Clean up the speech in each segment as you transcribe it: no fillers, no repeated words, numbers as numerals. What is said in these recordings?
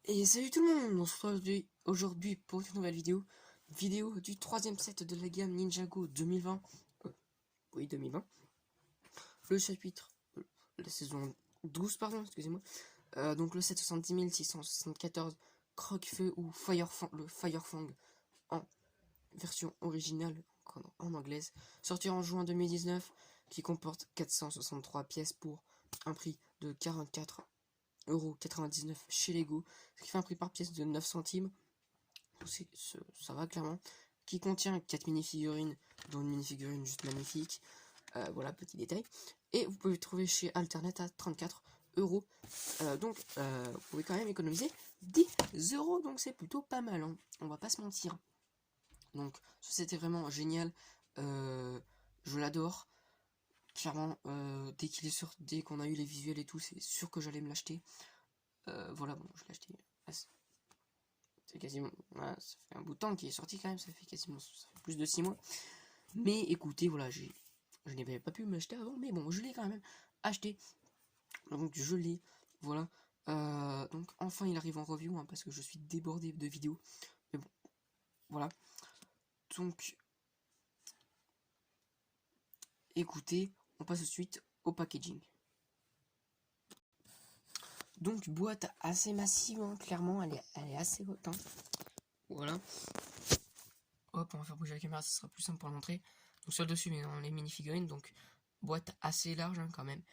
Et salut tout le monde, on se retrouve aujourd'hui pour une nouvelle vidéo du troisième set de la gamme Ninjago 2020, oui 2020, le chapitre, la saison 12 pardon, excusez-moi, donc le set 70 674, Croque-Feu ou le Firefang en version originale, en anglaise, sorti en juin 2019, qui comporte 463 pièces pour un prix de 44,99€ chez Lego, ce qui fait un prix par pièce de 9 centimes. Ça va clairement. Qui contient 4 mini-figurines, dont une mini-figurine juste magnifique. Voilà, petit détail. Et vous pouvez le trouver chez Alternate à 34€. Donc, vous pouvez quand même économiser 10€. Donc, c'est plutôt pas mal. Hein. On va pas se mentir. Donc, c'était vraiment génial. Je l'adore. Clairement, dès qu'on a eu les visuels et tout, c'est sûr que j'allais me l'acheter. Voilà, bon, je l'ai acheté. C'est quasiment, voilà, ça fait un bout de temps qu'il est sorti quand même, ça fait plus de 6 mois. Mais écoutez, voilà, je n'avais pas pu m'acheter avant, mais bon, je l'ai quand même acheté. Donc je l'ai, voilà. Donc enfin il arrive en review, hein, parce que je suis débordé de vidéos. Mais bon, voilà. Donc, écoutez, on passe tout de suite au packaging. Donc boîte assez massive, hein, clairement, elle est assez haute. Hein. Voilà. Hop, on va faire bouger la caméra, ça sera plus simple pour le montrer. Donc sur le dessus, mais dans les mini-figurines, donc boîte assez large, hein, quand même.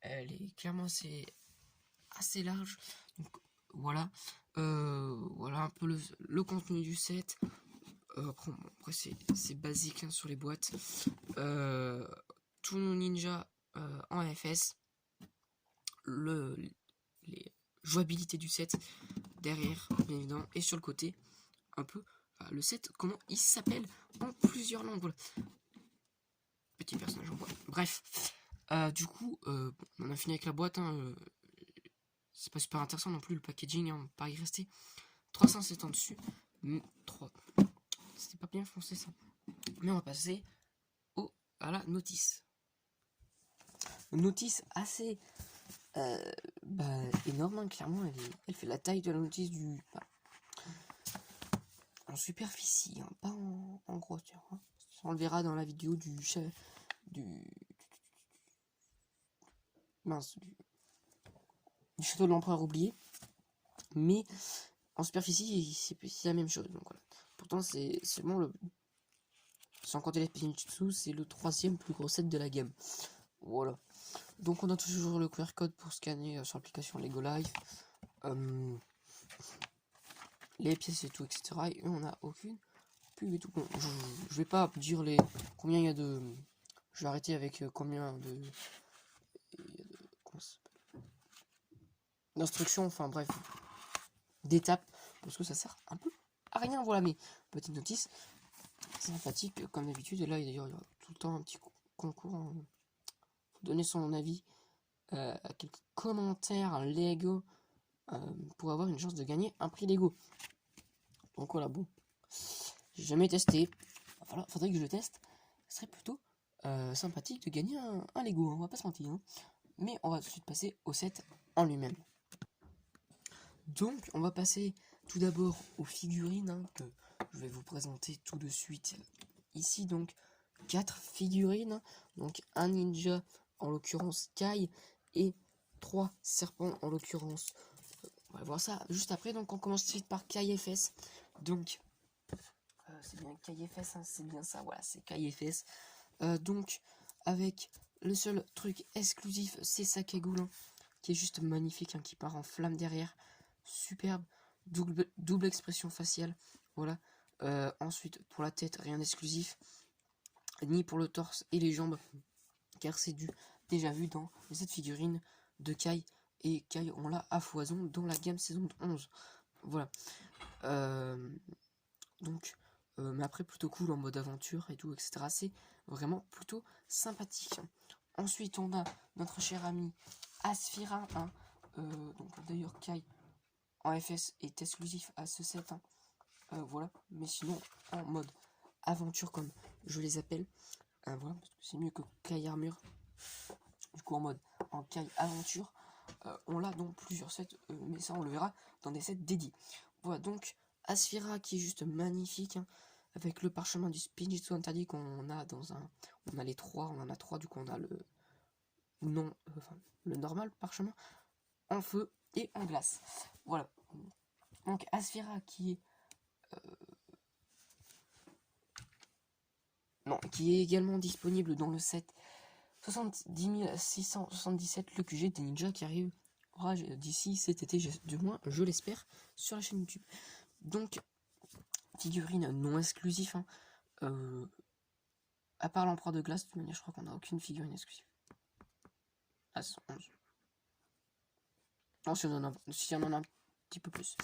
Elle est clairement assez large. Donc voilà. Voilà un peu le contenu du set. Après c'est basique, hein, sur les boîtes. Tous nos ninjas en FS. Les jouabilités du set derrière, bien évidemment, et sur le côté, un peu le set, comment il s'appelle en plusieurs langues. Voilà. Petit personnage en bois. Bref, du coup, on a fini avec la boîte. Hein, c'est pas super intéressant non plus le packaging, hein, on va pas y rester. 307 ans dessus. 3. C'était pas bien foncé ça. Mais on va passer à la notice. Une notice assez énorme, hein, clairement. Elle fait la taille de la notice du. En superficie, hein, pas en grosseur. Hein. On le verra dans la vidéo du château de l'empereur oublié. Mais en superficie, c'est la même chose. Donc voilà. Pourtant, c'est vraiment le. Sans compter les Spinjitzu, c'est le 3e plus gros set de la gamme. Voilà. Donc on a toujours le QR code pour scanner sur l'application Lego Life. Les pièces et tout, etc. Et on n'a aucune pub et tout. Bon, je vais pas dire combien il y a de. Je vais arrêter avec combien de. D'instructions, enfin bref. D'étapes. Parce que ça sert un peu à rien. Voilà, mais petite notice. C'est sympathique comme d'habitude. Et là, d'ailleurs, il y a tout le temps un petit concours. Hein. Faut donner son avis à quelques commentaires Lego pour avoir une chance de gagner un prix Lego. Donc voilà, bon. J'ai jamais testé. Voilà, faudrait que je le teste. Ce serait plutôt sympathique de gagner un Lego, hein, on va pas se mentir. Hein. Mais on va tout de suite passer au set en lui-même. Donc, on va passer tout d'abord aux figurines, hein, que je vais vous présenter tout de suite ici. Donc, 4 figurines. Donc, un ninja, en l'occurrence Kai, et 3 serpents, en l'occurrence. On va voir ça juste après. Donc, on commence tout de suite par Kai FS. Donc, c'est bien Kai FS, hein, c'est bien ça. Voilà, c'est Kai FS. Donc, avec le seul truc exclusif, c'est sa cagoule, hein, qui est juste magnifique, hein, qui part en flamme derrière. Superbe, double expression faciale. Voilà. Ensuite, pour la tête, rien d'exclusif. Ni pour le torse et les jambes, car c'est déjà vu dans cette figurine de Kai. Et Kai, on l'a à foison dans la gamme saison 11. Voilà. Donc, mais après, plutôt cool en mode aventure et tout, etc. C'est vraiment plutôt sympathique. Ensuite, on a notre cher ami Asphira. Hein. Donc, d'ailleurs, Kai en FS est exclusif à ce set. Hein. Voilà. Mais sinon, en mode aventure, comme je les appelle. Voilà, parce que c'est mieux que Kai Armure. Du coup, en Kai Aventure. On l'a dans plusieurs sets, mais ça on le verra dans des sets dédiés. Voilà donc Asphira qui est juste magnifique, hein, avec le parchemin du Spinjitzu interdit qu'on a dans un... On a les trois, on en a trois, du coup on a le... Non, enfin, le normal parchemin, en feu et en glace. Voilà. Donc Asphira qui est... Non, qui est également disponible dans le set 70 677, le QG des ninjas qui arrive d'ici cet été, du moins je l'espère, sur la chaîne YouTube. Donc, figurine non exclusif, hein, à part l'empereur de glace, de toute manière, je crois qu'on n'a aucune figurine exclusive. Ah, 11. Non, si on en a un petit peu plus.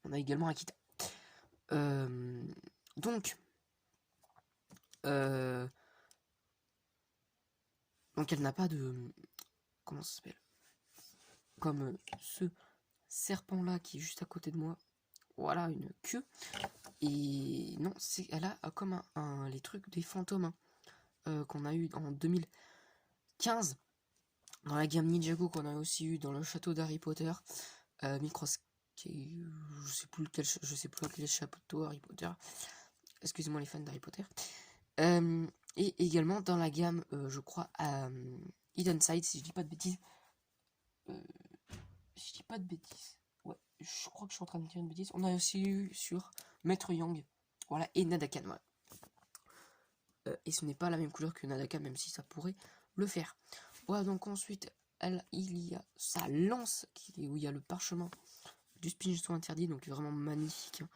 On a également Akita. Donc, elle n'a pas de... Comment ça s'appelle? Comme ce serpent-là qui est juste à côté de moi. Voilà, une queue. Et non, elle a comme les trucs des fantômes, hein, qu'on a eu en 2015 dans la gamme Ninjago, qu'on a aussi eu dans le château d'Harry Potter. Micros, je sais plus quel château Harry Potter. Excusez-moi les fans d'Harry Potter. Et également dans la gamme, je crois, Hidden Side, si je dis pas de bêtises. Ouais, je crois que je suis en train de dire une bêtise. On a aussi eu sur Maître Yang, voilà, et Nadakan, voilà. Et ce n'est pas la même couleur que Nadakan, même si ça pourrait le faire. Voilà, donc ensuite, il y a sa lance, où il y a le parchemin du Spinjitzu interdit, donc vraiment magnifique, hein.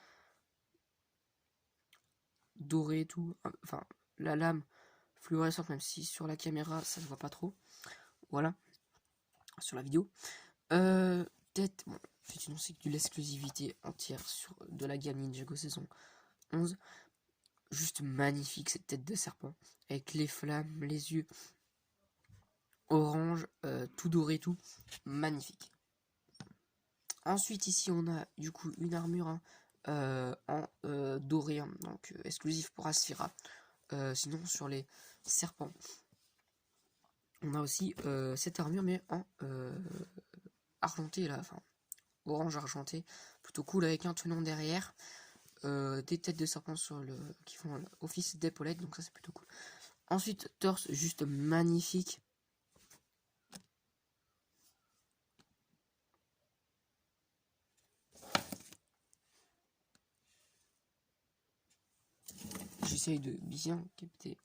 Doré et tout, enfin, la lame fluorescente, même si sur la caméra, ça se voit pas trop. Voilà, sur la vidéo. Tête, bon, c'est une de l'exclusivité entière de la gamme Ninjago saison 11. Juste magnifique cette tête de serpent, avec les flammes, les yeux orange, tout doré, tout magnifique. Ensuite ici on a du coup une armure, hein, en doré, hein, donc exclusif pour Asphira. Sinon sur les serpents on a aussi cette armure mais en argenté là, enfin orange argenté, plutôt cool, avec un tenon derrière, des têtes de serpent qui font office d'épaulette, donc ça c'est plutôt cool. Ensuite torse juste magnifique. J'essaye de bien capter.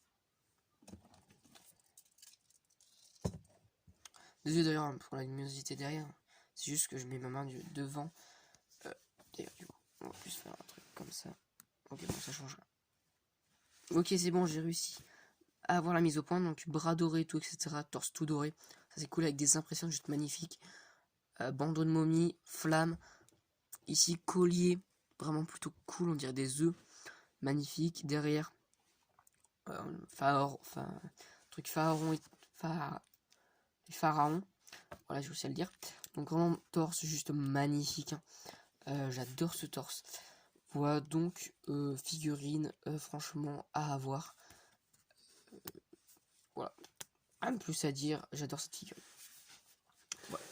Désolé d'ailleurs pour la luminosité derrière, c'est juste que je mets ma main devant. D'ailleurs du coup, on va plus faire un truc comme ça. Ok, bon, ça changera. Ok, c'est bon, j'ai réussi à avoir la mise au point. Donc bras dorés, tout, etc. Torse tout doré. Ça c'est cool, avec des impressions juste magnifiques. Bandeau de momie, flamme. Ici, collier, vraiment plutôt cool, on dirait des œufs. Magnifique. Derrière, truc pharaon, pharaon. Voilà, j'ai réussi à le dire. Donc vraiment torse juste magnifique, hein. J'adore ce torse. Voilà donc figurine, franchement à avoir. Voilà, rien de plus à dire, j'adore cette figurine. Voilà.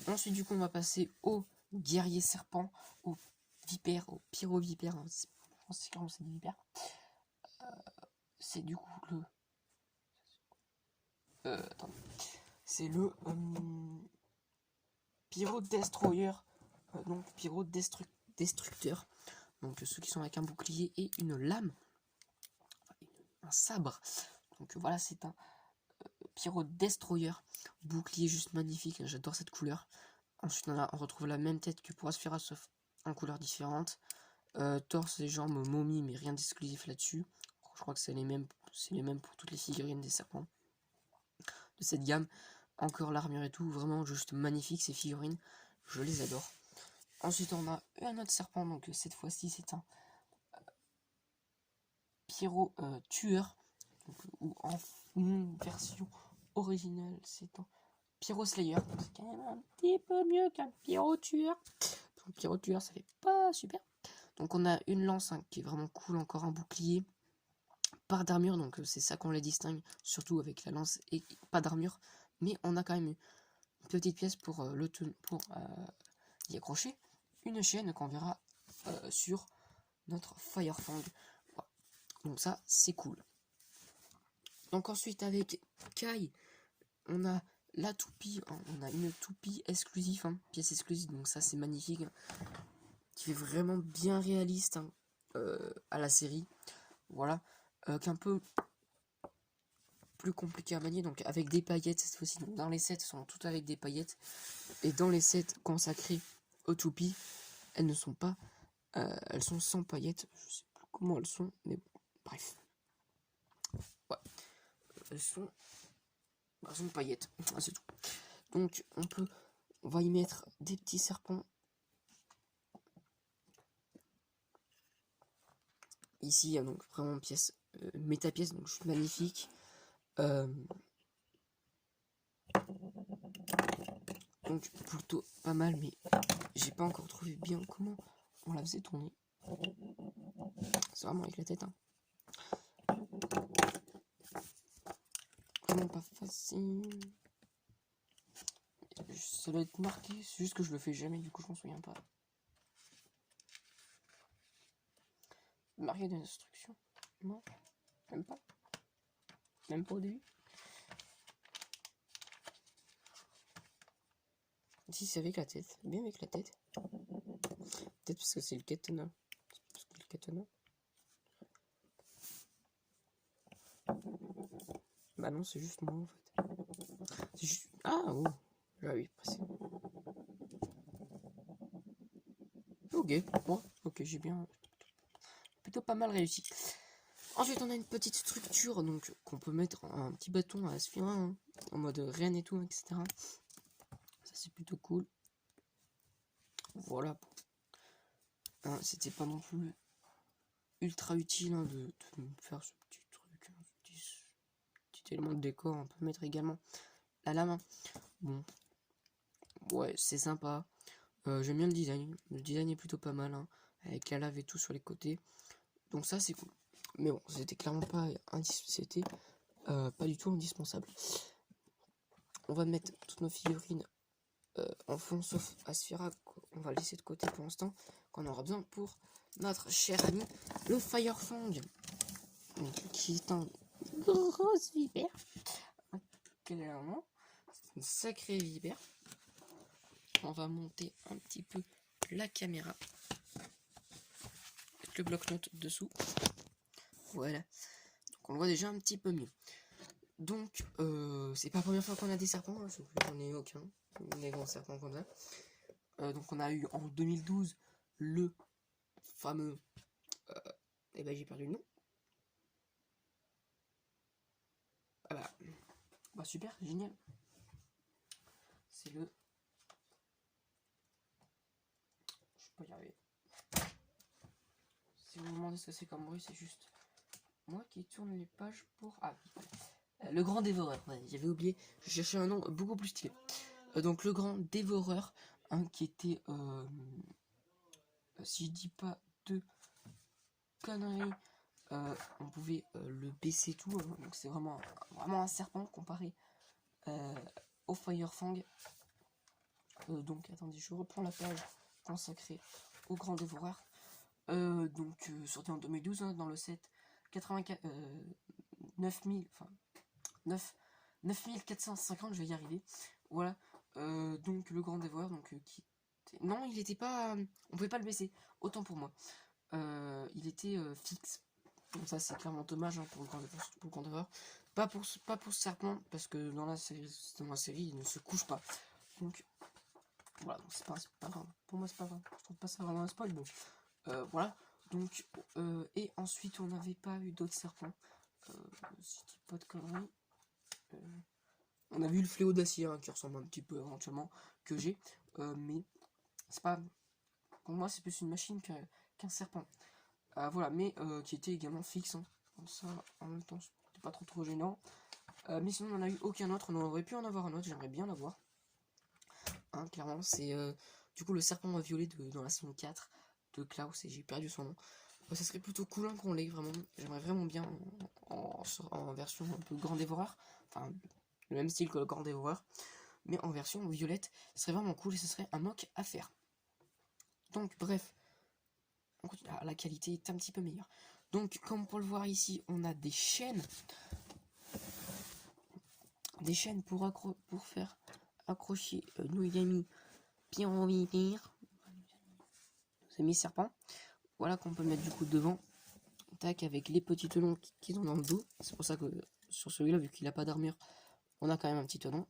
Ensuite du coup on va passer au guerrier serpent, au vipère, au pyro-vipère, hein. Je pense que c'est clairement c'est des vipères. C'est du coup attendez. C'est le Pyro Destroyer, donc Pyro Destructeur. Donc ceux qui sont avec un bouclier et une lame, un sabre. Donc voilà, c'est un Pyro Destroyer, bouclier juste magnifique, j'adore cette couleur. Ensuite on retrouve la même tête que pour Asphira, sauf en couleur différente. Torse et jambes momie, mais rien d'exclusif là-dessus. Je crois que c'est les mêmes pour toutes les figurines des serpents de cette gamme. Encore l'armure et tout, vraiment juste magnifique ces figurines, je les adore. Ensuite on a un autre serpent, donc cette fois-ci c'est un Pyro tueur, donc, ou en version originale c'est un Pyro Slayer, c'est quand même un petit peu mieux qu'un Pyro tueur. Donc Pyro tueur ça fait pas super. Donc on a une lance, hein, qui est vraiment cool, encore un bouclier, pas d'armure, donc c'est ça qu'on les distingue, surtout avec la lance et pas d'armure, mais on a quand même petite pièce pour y accrocher une chaîne qu'on verra sur notre Firefang. Voilà. Donc ça, c'est cool. Donc ensuite, avec Kai, on a la toupie, hein, on a une toupie exclusive, hein, pièce exclusive, donc ça c'est magnifique, hein, qui fait vraiment bien réaliste, hein, à la série. Voilà, qu'un peu plus compliqué à manier, donc avec des paillettes cette fois-ci. Dans les sets, sont toutes avec des paillettes, et dans les sets consacrés aux toupies, elles ne sont pas, elles sont sans paillettes. Je sais plus comment elles sont, mais bon, bref. Ouais. Elles sont paillettes, c'est tout. Donc on va y mettre des petits serpents. Ici, il y a donc vraiment pièce, méta-pièce, donc juste magnifique. Donc plutôt pas mal, mais j'ai pas encore trouvé bien comment on la faisait tourner. C'est vraiment avec la tête, hein. Vraiment pas facile. Ça doit être marqué, c'est juste que je le fais jamais, du coup je m'en souviens pas. Marqué des instructions? Non, même pas. Même pas au début. Si c'est avec la tête, bien avec la tête. Peut-être parce que c'est le katana. Parce que le katana. Bah non, c'est juste moi en fait. C'est juste... Ah oh. Ah oui, passé. Ok, bon, ok, j'ai bien... Plutôt pas mal réussi. Ensuite, on a une petite structure, donc qu'on peut mettre un petit bâton à Asphyra, hein, en mode reine et tout, etc. Ça, c'est plutôt cool. Voilà. Hein, c'était pas non plus ultra utile, hein, de me faire ce petit truc, hein, ce petit élément de décor. On peut mettre également la lame. Bon, ouais, c'est sympa. J'aime bien le design. Le design est plutôt pas mal, hein, avec la lave et tout sur les côtés. Donc ça, c'est cool. Mais bon, c'était clairement pas c'était pas du tout indispensable. On va mettre toutes nos figurines en fond, sauf Asphyra, on va laisser de côté pour l'instant, qu'on aura besoin pour notre cher ami, le Firefang, qui est un grosse vipère. Clairement, c'est une sacrée vipère. On va monter un petit peu la caméra avec le bloc-notes dessous. Voilà. Donc on le voit déjà un petit peu mieux. Donc c'est pas la première fois qu'on a des serpents, hein, j'en ai aucun, des grands serpents comme ça. Donc on a eu en 2012 le fameux... et ben j'ai perdu le nom. Ah bah super, génial. C'est le... Je peux pas y arriver. Si vous me demandez ce que c'est comme bruit, c'est juste moi qui tourne les pages pour... Ah, le grand dévoreur, ouais, j'avais oublié, je cherchais un nom beaucoup plus stylé. Donc le grand dévoreur, hein, qui était... si je dis pas de conneries, on pouvait le baisser tout, hein, donc c'est vraiment un serpent comparé au Firefang. Donc attendez, je reprends la page consacrée au grand dévoreur. Donc sorti en 2012, hein, dans le set 84, 9000, enfin 9450, je vais y arriver. Voilà, donc le grand dévoreur, donc qui... Non, il était pas... on pouvait pas le baisser, autant pour moi. Il était fixe. Donc ça c'est clairement dommage, hein, pour le grand dévoreur. Pas pour ce serpent, parce que dans la série il ne se couche pas. Donc voilà, donc c'est pas grave. Pour moi c'est pas grave. Je trouve pas ça vraiment un spoil, bon. Voilà. Donc et ensuite on n'avait pas eu d'autres serpents. Si je dis pas de conneries. On a vu le fléau d'acier, hein, qui ressemble un petit peu éventuellement que j'ai. Mais c'est pas... Pour moi c'est plus une machine qu'un serpent. Voilà, mais qui était également fixe, hein. Comme ça, en même temps, c'était pas trop gênant. Mais sinon, on n'en a eu aucun autre. On aurait pu en avoir un autre, j'aimerais bien l'avoir. Hein, clairement, c'est du coup le serpent violet dans la saison 4 de Klaus, et j'ai perdu son nom. Ça serait plutôt cool, hein, qu'on l'ait, vraiment. J'aimerais vraiment bien en version un peu grand dévoreur. Enfin, le même style que le grand dévoreur. mais en version violette. Ce serait vraiment cool et ce serait un mock à faire. Donc bref, la qualité est un petit peu meilleure. Donc comme on peut le voir ici, on a des chaînes pour faire accrocher nos amis Pyrovipère, amis serpents. Voilà qu'on peut mettre du coup devant. Tac, avec les petits tenons qui sont dans le dos. C'est pour ça que sur celui-là, vu qu'il n'a pas d'armure, on a quand même un petit tenon.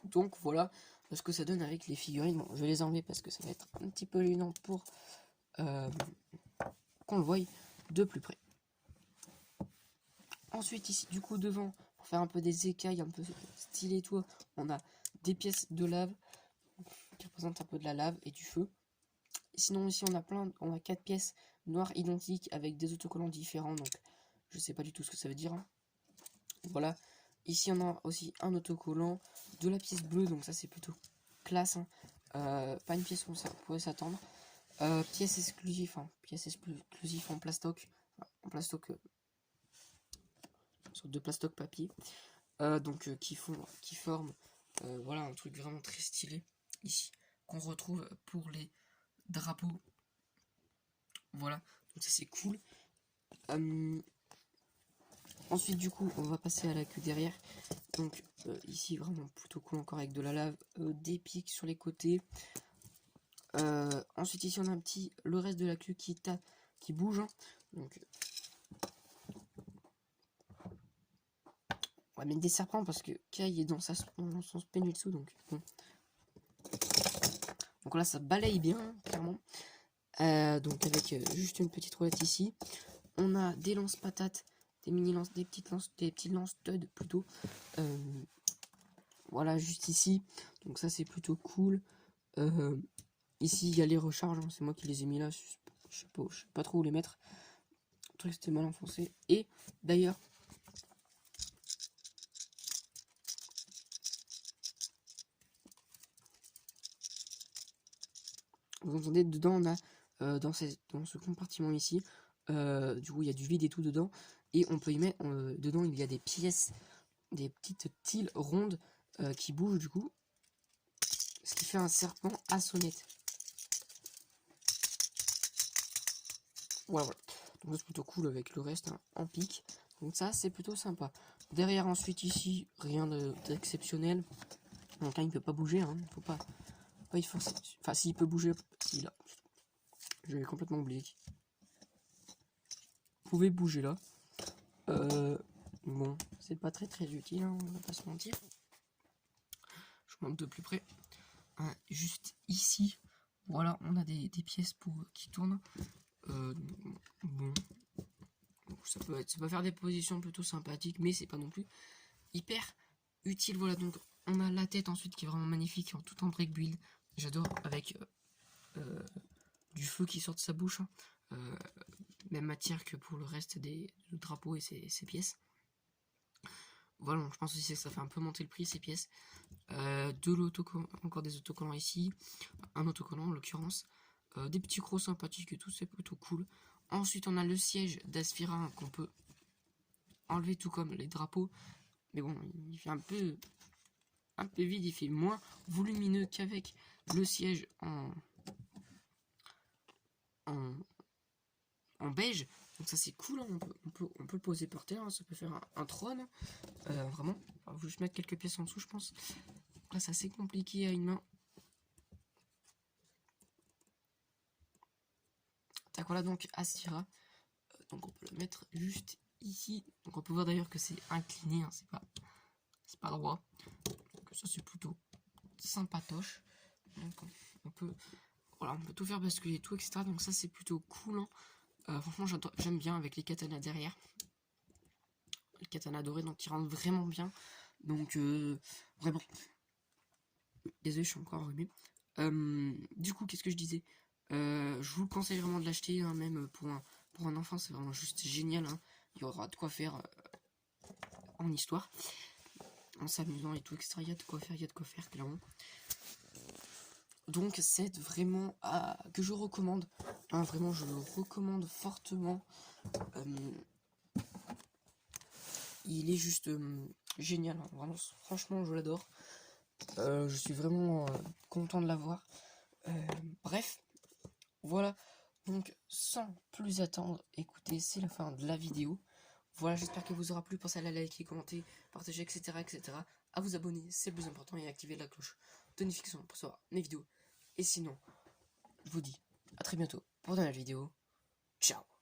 Donc voilà ce que ça donne avec les figurines. Bon, je vais les enlever parce que ça va être un petit peu gênant pour qu'on le voie de plus près. Ensuite ici, du coup devant, pour faire un peu des écailles, un peu stylé et tout, on a des pièces de lave qui représentent un peu de la lave et du feu. Sinon ici on a 4 pièces noires identiques avec des autocollants différents, donc je sais pas du tout ce que ça veut dire. Hein. Voilà. Ici on a aussi un autocollant, de la pièce bleue, donc ça c'est plutôt classe. Hein. Pas une pièce comme ça, on pourrait s'attendre. Pièce exclusive en plastoc. En plastoc sur de plastoc papier. Qui forment voilà un truc vraiment très stylé ici qu'on retrouve pour les drapeaux. Voilà, donc ça c'est cool. Ensuite du coup on va passer à la queue derrière. Donc ici vraiment plutôt cool encore avec de la lave, des pics sur les côtés. Ensuite ici on a le reste de la queue qui bouge. Hein. Donc on va mettre des serpents parce que Kai est dans son Penjutsu, donc bon. Donc là ça balaye bien, hein, clairement. Donc avec juste une petite roulette ici. On a des lance-patates, des mini-lances, des petits lance-tuds plutôt. Voilà, juste ici. Donc ça c'est plutôt cool. Ici il y a les recharges, hein, c'est moi qui les ai mis là. Je sais pas trop où les mettre. Le truc c'était mal enfoncé. Et d'ailleurs, vous entendez, dedans on a dans ce compartiment ici, du coup il y a du vide et tout dedans, et on peut y mettre dedans il y a des pièces, des petites tiles rondes qui bougent du coup, ce qui fait un serpent à sonnette. Voilà. Donc c'est plutôt cool avec le reste hein, en pique. Donc ça c'est plutôt sympa. Derrière ensuite ici rien d'exceptionnel. Donc là il peut pas bouger, hein, faut pas y forcer. Enfin s'il peut bouger, si là. Je vais complètement oublier. Vous pouvez bouger là. Bon, c'est pas très utile, hein, on va pas se mentir. Je monte de plus près. Juste ici, voilà, on a des pièces qui tournent. Bon, ça peut faire des positions plutôt sympathiques, mais c'est pas non plus hyper utile. Voilà, donc on a la tête ensuite qui est vraiment magnifique, tout en break build. J'adore avec du feu qui sort de sa bouche. Hein. Même matière que pour le reste du drapeau et ses pièces. Voilà, donc je pense aussi que ça fait un peu monter le prix ces pièces. Encore des autocollants ici, un autocollant en l'occurrence, des petits crocs sympathiques et tout, c'est plutôt cool. Ensuite on a le siège d'Asphyra qu'on peut enlever tout comme les drapeaux, mais bon il fait un peu vide, il fait moins volumineux qu'avec le siège en beige. Donc ça c'est cool, hein. on peut le poser par terre, hein. Ça peut faire un trône, vraiment. Il va juste mettre quelques pièces en dessous je pense. Là c'est assez compliqué à une main. Tac, voilà donc Asphyra. Donc on peut le mettre juste ici. Donc on peut voir d'ailleurs que c'est incliné, hein. C'est pas droit. Donc ça c'est plutôt sympatoche. Donc on peut tout faire basculer tout, etc. Donc ça c'est plutôt cool, hein. Franchement j'aime bien avec les katanas derrière, les katanas dorés, donc ils rentrent vraiment bien. Donc vraiment, désolé je suis encore enrhumé. Du coup qu'est-ce que je disais, je vous conseille vraiment de l'acheter, hein, même pour un enfant c'est vraiment juste génial, hein. Il y aura de quoi faire en histoire, en s'amusant et tout, etc. Il y a de quoi faire clairement. Donc c'est vraiment que je recommande, hein, vraiment je le recommande fortement. Il est juste génial, hein. Vraiment, franchement, je l'adore. Je suis vraiment content de l'avoir. Bref, voilà. Donc, sans plus attendre, écoutez, c'est la fin de la vidéo. Voilà, j'espère qu'elle vous aura plu. Pensez à la liker, commenter, partager, etc., etc. À vous abonner, c'est le plus important, et à activer la cloche de notification pour savoir mes vidéos. Et sinon, je vous dis à très bientôt pour de nouvelles vidéos. Ciao.